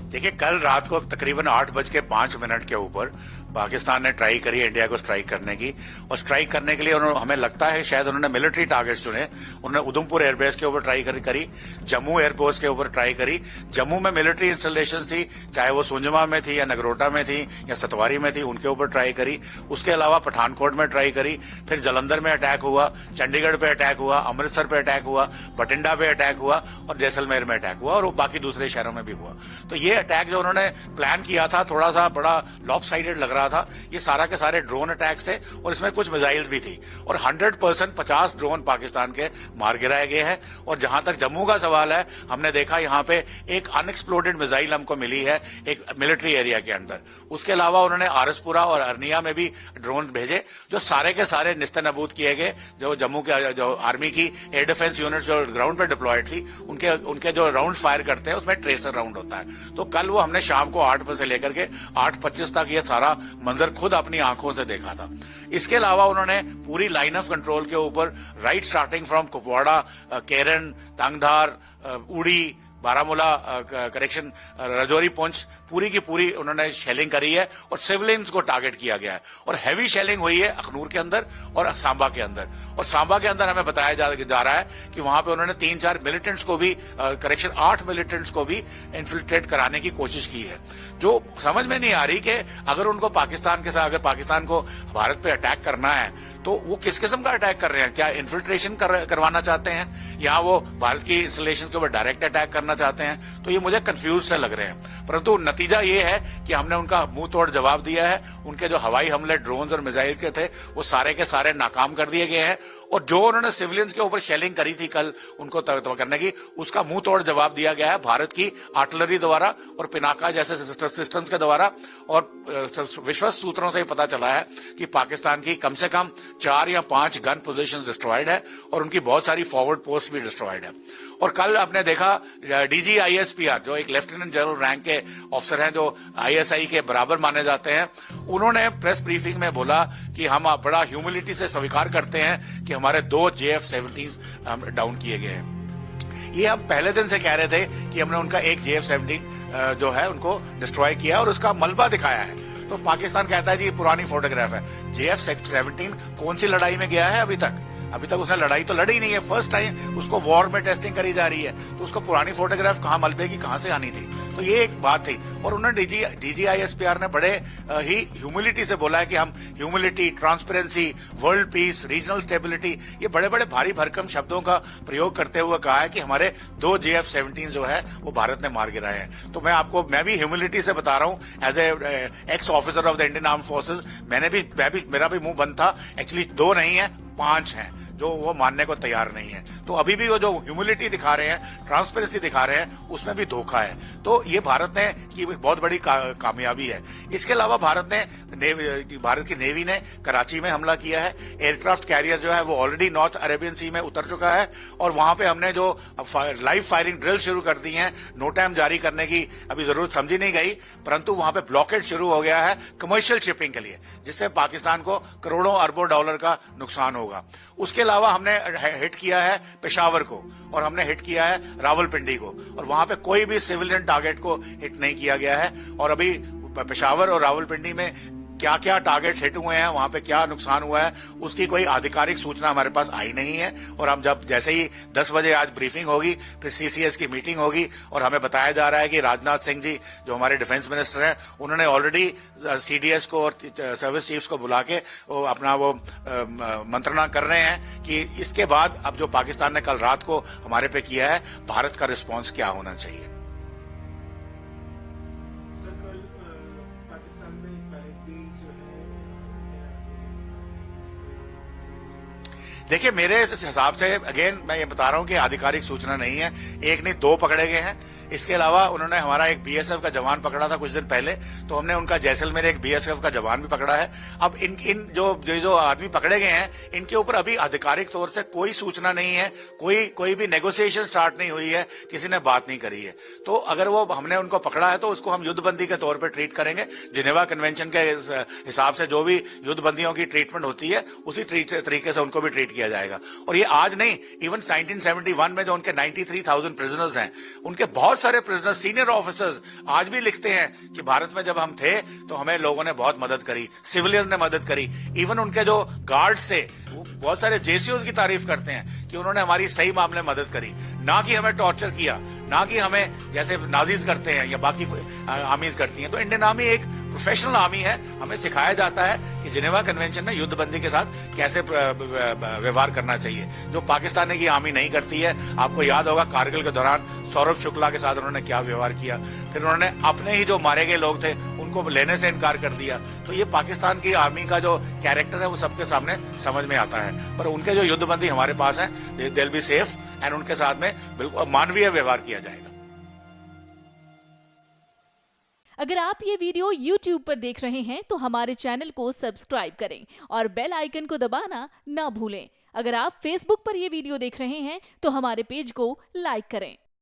देखिए, कल रात को तकरीबन 8:05 के ऊपर पाकिस्तान ने ट्राई करी इंडिया को स्ट्राइक करने की, और स्ट्राइक करने के लिए हमें लगता है शायद उन्होंने मिलिट्री टारगेट्स चुने। उन्होंने उधमपुर एयरबेस के ऊपर ट्राई करी, जम्मू एयरपोर्ट के ऊपर ट्राई करी। जम्मू में मिलिट्री इंस्टॉलेशन थी, चाहे वो सुंजमा में थी या नगरोटा में थी या सतवारी में थी, उनके ऊपर ट्राई करी। उसके अलावा पठानकोट में ट्राई करी, फिर जलंधर में अटैक हुआ, चंडीगढ़ पे अटैक हुआ, अमृतसर पे अटैक हुआ, बठिंडा पे अटैक हुआ और जैसलमेर में अटैक हुआ, और बाकी दूसरे शहरों में भी हुआ। तो ये अटैक जो उन्होंने प्लान किया था थोड़ा सा बड़ा लॉपसाइडेड लग रहा था। ये सारा के सारे ड्रोन अटैक्स थे और इसमें कुछ मिसाइल्स भी थी, और 100% 50 ड्रोन पाकिस्तान के मार गिराए गए हैं। और जहां तक जम्मू का सवाल है, हमने देखा यहां पे एक अनएक्सप्लोडेड मिसाइल हमको मिली है एक मिलिट्री एरिया के अंदर। उसके अलावा उन्होंने आरसपुरा और अरनिया में भी ड्रोन भेजे, जो सारे के सारे निस्तेनाबूद किए गए। जो जम्मू के जो आर्मी की एयर डिफेंस यूनिट जो ग्राउंड पे डिप्लॉयड थी, उनके जो राउंड फायर करते हैं उसमें ट्रेसर राउंड होता है। तो कल वो हमने शाम को 8 बजे से लेकर के 8:25 तक ये सारा मंजर खुद अपनी आंखों से देखा था। इसके अलावा उन्होंने पूरी लाइन ऑफ कंट्रोल के ऊपर राइट स्टार्टिंग फ्रॉम कुपवाड़ा, केरन, तंगधार, उड़ी, बारामूला, करेक्शन, रजौरी, पुंछ, पूरी की पूरी उन्होंने शेलिंग करी है और सिविलियंस को टारगेट किया गया है। और हैवी शेलिंग हुई है अखनूर के अंदर और सांबा के अंदर। और सांबा के अंदर हमें बताया जा रहा है कि वहां पे उन्होंने 3-4 मिलिटेंट्स को भी 8 मिलिटेंट्स को भी इन्फिल्ट्रेट कराने की कोशिश की है। जो समझ में नहीं आ रही कि अगर उनको पाकिस्तान के साथ, अगर पाकिस्तान को भारत पे अटैक करना है तो वो किस किस्म का अटैक कर रहे हैं? क्या इन्फिल्ट्रेशन करवाना चाहते हैं, या वो भारत की इंस्टॉलेशन के ऊपर डायरेक्ट अटैक करना चाहते हैं? तो ये मुझे कंफ्यूज से लग रहे हैं। परंतु नतीजा ये है कि हमने उनका मुंह तोड़ जवाब दिया है। उनके जो हवाई हमले ड्रोन और मिसाइल के थे वो सारे के सारे नाकाम कर दिए गए हैं, और जो उन्होंने सिविलियंस के ऊपर शेलिंग करी थी कल उनको करने की, उसका मुंह तोड़ जवाब दिया गया है भारत की आर्टिलरी द्वारा और पिनाका जैसे सिस्टम्स के द्वारा। और विश्वस्त सूत्रों से पता चला है कि पाकिस्तान की कम से कम 4 या 5 गन पोजीशंस डिस्ट्रॉयड है और उनकी बहुत सारी फॉरवर्ड पोस्ट भी डिस्ट्रॉयड है। और कल आपने देखा डीजी आईएसपीआर, जो एक लेफ्टिनेंट जनरल रैंक के ऑफिसर हैं, जो आईएसआई के बराबर माने जाते हैं, उन्होंने प्रेस ब्रीफिंग में बोला कि हम बड़ा ह्यूमिलिटी से स्वीकार करते हैं कि हमारे 2 JF-17 डाउन किए गए हैं। ये हम पहले दिन से कह रहे थे कि हमने उनका एक JF-17 जो है उनको डिस्ट्रॉय किया और उसका मलबा दिखाया है। तो पाकिस्तान कहता है जी ये पुरानी फोटोग्राफ है। JF-17 कौन सी लड़ाई में गया है? अभी तक उसने लड़ाई तो लड़ी नहीं है। फर्स्ट टाइम उसको वॉर में टेस्टिंग करी जा रही है, तो उसको पुरानी फोटोग्राफ कहां मलबे की कहां से आनी थी? तो ये एक बात थी। और उन्होंने DGISPR ने बड़े ही ह्यूमिलिटी से बोला है कि हम humility, transparency, world peace, regional stability, ये बड़े बड़े भारी भरकम शब्दों का प्रयोग करते हुए कहा है कि हमारे 2 JF-17 जो है वो भारत ने मार गिराए हैं। तो मैं भी ह्यूमिलिटी से बता रहा हूं as a ex officer of the Indian arm forces. मेरा भी मुंह बंद था। एक्चुअली 2 नहीं है, 5 हैं जो वो मानने को तैयार नहीं है। तो अभी भी वो जो ह्यूमिलिटी दिखा रहे हैं, ट्रांसपेरेंसी दिखा रहे हैं, उसमें भी धोखा है। तो ये भारत ने की बहुत बड़ी कामयाबी है। इसके अलावा भारत की नेवी ने कराची में हमला किया है। एयरक्राफ्ट कैरियर जो है वो ऑलरेडी नॉर्थ अरेबियन सी में उतर चुका है, और वहां पे हमने जो लाइव फायरिंग ड्रिल शुरू कर दी है, नो टाइम जारी करने की अभी जरूरत समझी नहीं गई, परंतु वहां पे ब्लॉकेड शुरू हो गया है कमर्शियल शिपिंग के लिए, जिससे पाकिस्तान को करोड़ों अरबों डॉलर का नुकसान होगा। उसके अलावा हमने हिट किया है पेशावर को, और हमने हिट किया है रावलपिंडी को, और वहां पे कोई भी सिविलियन टारगेट को हिट नहीं किया गया है। और अभी पेशावर और रावलपिंडी में क्या क्या टारगेट्स हिट हुए हैं, वहां पे क्या नुकसान हुआ है, उसकी कोई आधिकारिक सूचना हमारे पास आई नहीं है। और हम जैसे ही 10 बजे आज ब्रीफिंग होगी, फिर CCS की मीटिंग होगी, और हमें बताया जा रहा है कि राजनाथ सिंह जी जो हमारे डिफेंस मिनिस्टर हैं, उन्होंने ऑलरेडी CDS को और सर्विस चीफ्स को बुला के अपना वो मंत्रणा कर रहे हैं कि इसके बाद अब जो पाकिस्तान ने कल रात को हमारे पे किया है, भारत का रिस्पॉन्स क्या होना चाहिए। देखिए, मेरे हिसाब से अगेन मैं ये बता रहा हूं कि आधिकारिक सूचना नहीं है। एक नहीं 2 पकड़े गए हैं। इसके अलावा उन्होंने हमारा एक BSF का जवान पकड़ा था कुछ दिन पहले, तो हमने उनका जैसलमेर एक BSF का जवान भी पकड़ा है। अब इन जो आदमी पकड़े गए हैं, इनके ऊपर अभी आधिकारिक तौर से कोई सूचना नहीं है, कोई भी नेगोशिएशन स्टार्ट नहीं हुई है, किसी ने बात नहीं करी है। तो अगर वो हमने उनको पकड़ा है तो उसको हम युद्धबंदी के तौर पर ट्रीट करेंगे। जिनेवा कन्वेंशन के हिसाब से जो भी युद्धबंदियों की ट्रीटमेंट होती है, उसी तरीके से उनको भी ट्रीट किया जाएगा। और ये आज नहीं, इवन 1971 में जो उनके 93,000 प्रिजनर्स हैं, उनके बहुत बहुत सारे प्रिजनर्स, सीनियर ऑफिसर्स आज भी लिखते हैं कि भारत में जब हम थे तो हमें लोगों ने बहुत मदद करी, सिविलियंस ने मदद करी। इवन उनके जो गार्ड्स थे वो बहुत सारे जेसीओज की तारीफ करते हैं कि उन्होंने हमारी सही मामले में मदद करी, ना कि हमें टॉर्चर किया, ना कि हमें जैसे नाजीज करते हैं या बाकी आर्मीज करती हैं। तो इंडियन आर्मी एक प्रोफेशनल आर्मी है। हमें सिखाया जाता है कि जिनेवा कन्वेंशन में युद्धबंदी के साथ कैसे व्यवहार करना चाहिए, जो पाकिस्तान की आर्मी नहीं करती है। आपको याद होगा कारगिल के दौरान सौरभ शुक्ला के साथ उन्होंने क्या व्यवहार किया, फिर उन्होंने अपने ही जो मारे गए लोग थे उनको लेने से इनकार कर दिया। तो ये पाकिस्तान की आर्मी का जो कैरेक्टर है वो सबके सामने समझ में आता है। पर उनके जो युद्धबंदी हमारे पास है, they will be safe and उनके साथ में बिल्कुल मानवीय व्यवहार किया जाएगा। अगर आप ये वीडियो YouTube पर देख रहे हैं तो हमारे चैनल को सब्सक्राइब करें और बेल आइकन को दबाना ना भूलें। अगर आप Facebook पर ये वीडियो देख रहे हैं तो हमारे पेज को लाइक करें।